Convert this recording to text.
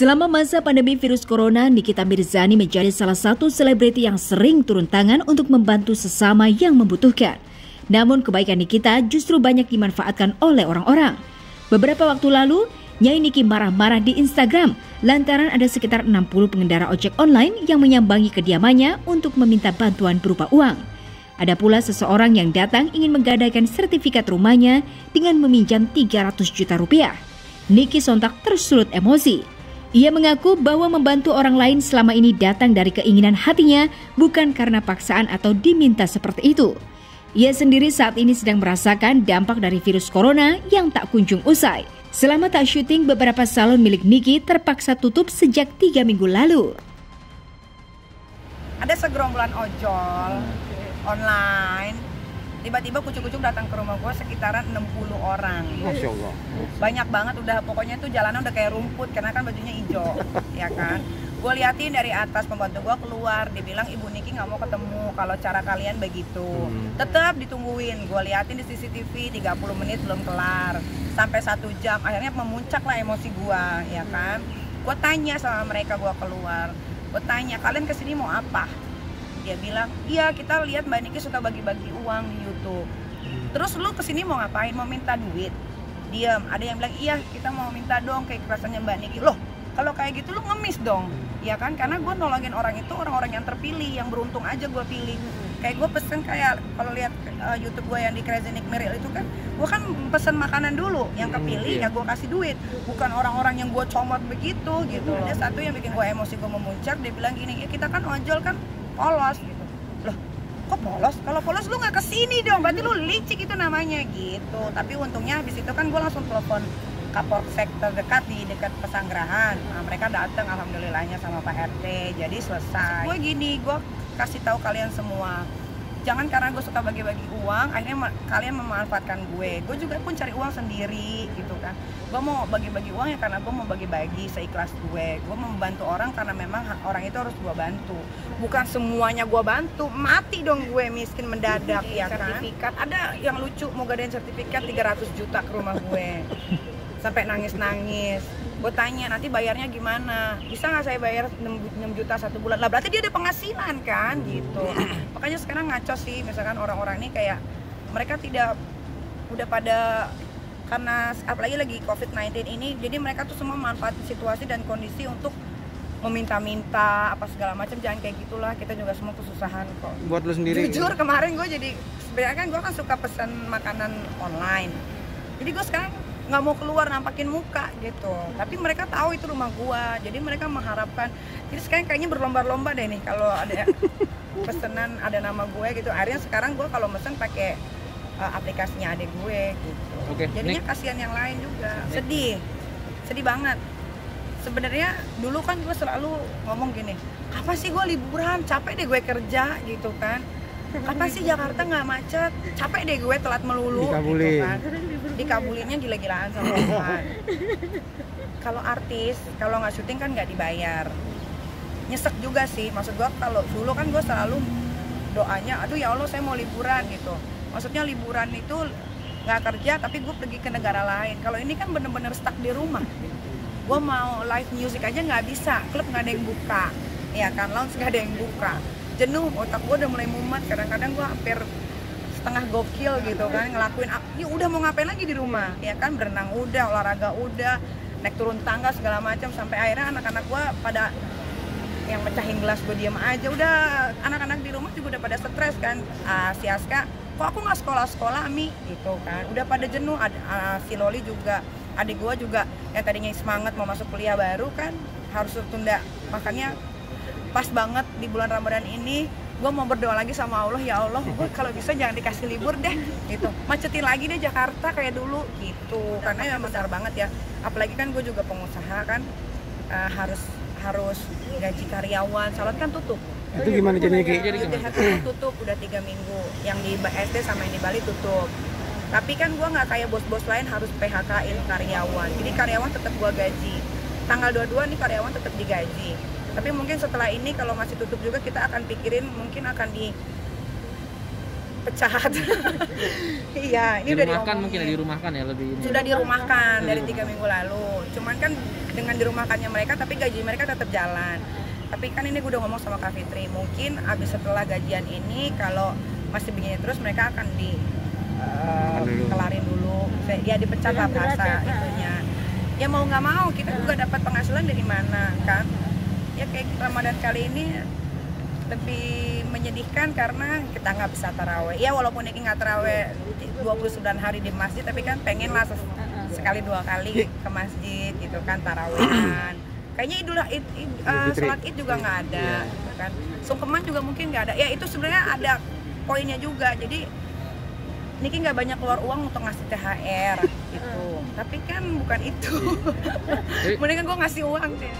Selama masa pandemi virus corona, Nikita Mirzani menjadi salah satu selebriti yang sering turun tangan untuk membantu sesama yang membutuhkan. Namun kebaikan Nikita justru banyak dimanfaatkan oleh orang-orang. Beberapa waktu lalu, Nyai Niki marah-marah di Instagram lantaran ada sekitar 60 pengendara ojek online yang menyambangi kediamannya untuk meminta bantuan berupa uang. Ada pula seseorang yang datang ingin menggadaikan sertifikat rumahnya dengan meminjam 300 juta rupiah. Niki sontak tersulut emosi. Ia mengaku bahwa membantu orang lain selama ini datang dari keinginan hatinya, bukan karena paksaan atau diminta seperti itu. Ia sendiri saat ini sedang merasakan dampak dari virus corona yang tak kunjung usai. Selama tak syuting, beberapa salon milik Niki terpaksa tutup sejak 3 minggu lalu. Ada segerombolan ojol online, tiba-tiba kucuk-kucuk datang ke rumah gue sekitaran 60 orang. Masya Allah. Banyak banget, udah pokoknya tuh jalanan udah kayak rumput karena kan bajunya hijau, ya kan. Gue liatin dari atas, pembantu gue keluar, dibilang Ibu Niki nggak mau ketemu kalau cara kalian begitu. Tetap ditungguin, gue liatin di CCTV 30 menit belum kelar, sampai 1 jam, akhirnya memuncak lah emosi gue, ya kan. Gue tanya sama mereka, gue keluar, gue tanya kalian kesini mau apa? Dia bilang, iya kita lihat Mbak Niki suka bagi-bagi uang di YouTube. Terus lu kesini mau ngapain? Mau minta duit? Diam. Ada yang bilang, iya kita mau minta dong kayak kerasannya Mbak Niki. Loh, kalau kayak gitu lu ngemis dong, ya kan? Karena gue nolongin orang itu orang-orang yang terpilih, yang beruntung aja gue pilih. Kayak gue pesen kayak kalau lihat YouTube gue yang di Crazy Nick Miril itu kan, gue kan pesen makanan dulu, yang kepilih ya gue kasih duit, bukan orang-orang yang gue comot begitu gitu. Ada satu yang bikin gue emosi, gue memuncak, dia bilang gini, ya kita kan ojol kan polos gitu. Loh, kok polos? Kalau polos lu nggak kesini dong, berarti lu licik itu namanya gitu. Tapi untungnya habis itu kan gue langsung telepon Kapolsek terdekat di dekat Pesanggerahan. Nah, mereka datang alhamdulillahnya sama Pak RT, jadi selesai. Gue gini, gue kasih tahu kalian semua, jangan karena gue suka bagi-bagi uang akhirnya kalian memanfaatkan gue. Gue juga pun cari uang sendiri gitu kan. Gue mau bagi-bagi uang ya karena gue mau bagi-bagi seikhlas gue. Gue mau membantu orang karena memang orang itu harus gue bantu. Bukan semuanya gue bantu, mati dong gue miskin mendadak ya kan. Sertifikat, ada yang lucu mau gadain sertifikat 300 juta ke rumah gue. Sampai nangis-nangis. Gue tanya, nanti bayarnya gimana? Bisa nggak saya bayar 6 juta 1 bulan? Lah berarti dia ada penghasilan kan gitu. Makanya sekarang ngaco sih, misalkan orang-orang ini kayak mereka tidak udah pada, karena apalagi lagi COVID-19 ini, jadi mereka tuh semua manfaatin situasi dan kondisi untuk meminta-minta apa segala macam. Jangan kayak gitulah, kita juga semua kesusahan kok. Buat lu sendiri. Jujur kemarin gue jadi, sebenarnya kan gue kan suka pesan makanan online. Jadi gue sekarang nggak mau keluar nampakin muka gitu, tapi mereka tahu itu rumah gua, jadi mereka mengharapkan. Jadi sekarang kayaknya berlomba-lomba deh nih kalau ada pesanan ada nama gue gitu. Akhirnya sekarang gua kalau mesen pakai aplikasinya adik gue gitu. Jadinya kasihan yang lain juga. Sedih banget. Sebenarnya dulu kan gue selalu ngomong gini, apa sih gue liburan, capek deh gue kerja gitu kan. Kapan sih Jakarta nggak macet? Capek deh gue telat melulu gitu kan. Dikabulinnya gila-gilaan sama Tuhan. Kalau artis, kalau nggak syuting kan nggak dibayar. Nyesek juga sih, maksud gue kalau dulu kan gue selalu doanya, aduh ya Allah saya mau liburan gitu. Maksudnya liburan itu nggak kerja tapi gue pergi ke negara lain. Kalau ini kan bener-bener stuck di rumah. Gue mau live music aja nggak bisa, klub nggak ada yang buka, ya kan, lounge nggak ada yang buka. Jenuh, otak gue udah mulai mumet, kadang-kadang gue hampir setengah gokil gitu kan, ngelakuin ya udah mau ngapain lagi di rumah, ya kan, berenang udah, olahraga udah, naik turun tangga segala macam, sampai akhirnya anak-anak gue pada yang pecahin gelas gue diem aja. Udah anak-anak di rumah juga udah pada stres kan. Si Aska, kok aku nggak sekolah-sekolah Mi gitu kan, udah pada jenuh. Si Loli juga, adik gue juga yang tadinya semangat mau masuk kuliah baru kan harus tertunda. Makanya pas banget di bulan Ramadan ini gue mau berdoa lagi sama Allah, ya Allah gue kalau bisa jangan dikasih libur deh gitu, macetin lagi deh Jakarta kayak dulu gitu, karena ya besar banget ya, apalagi kan gue juga pengusaha kan, harus gaji karyawan, salon kan tutup. Itu gimana jadinya Ki? Tutup udah 3 minggu, yang di SD sama yang di Bali tutup. Tapi kan gue nggak kayak bos-bos lain harus PHK-in karyawan, jadi karyawan tetap gue gaji. Tanggal 22 nih karyawan tetap digaji. Tapi mungkin setelah ini kalau masih tutup juga kita akan pikirin mungkin akan pecat. Iya, ini udah Dirumahkan, diomongin. mungkin dirumahkan ya lebih ini. Sudah dirumahkan dari 3 minggu lalu. Cuman kan dengan dirumahkannya mereka, tapi gaji mereka tetap jalan. Tapi kan ini gue udah ngomong sama Kak Fitri, mungkin abis setelah gajian ini kalau masih begini terus mereka akan kelarin dulu. Ya dipecat lah bahasa itunya. Ya mau nggak mau kita juga dapat penghasilan dari mana kan? Ya kayak Ramadan kali ini lebih menyedihkan karena kita nggak bisa taraweh. Ya walaupun Niki nggak taraweh 29 hari di masjid, tapi kan pengen lah sekali 2 kali ke masjid gitu kan, tarawehan. Kayaknya sholat id juga nggak ada, gitu kan. Sungkeman juga mungkin nggak ada. Ya itu sebenarnya ada poinnya juga. Jadi Niki nggak banyak keluar uang untuk ngasih THR gitu. Tapi kan bukan itu. Mendingan gue ngasih uang sih.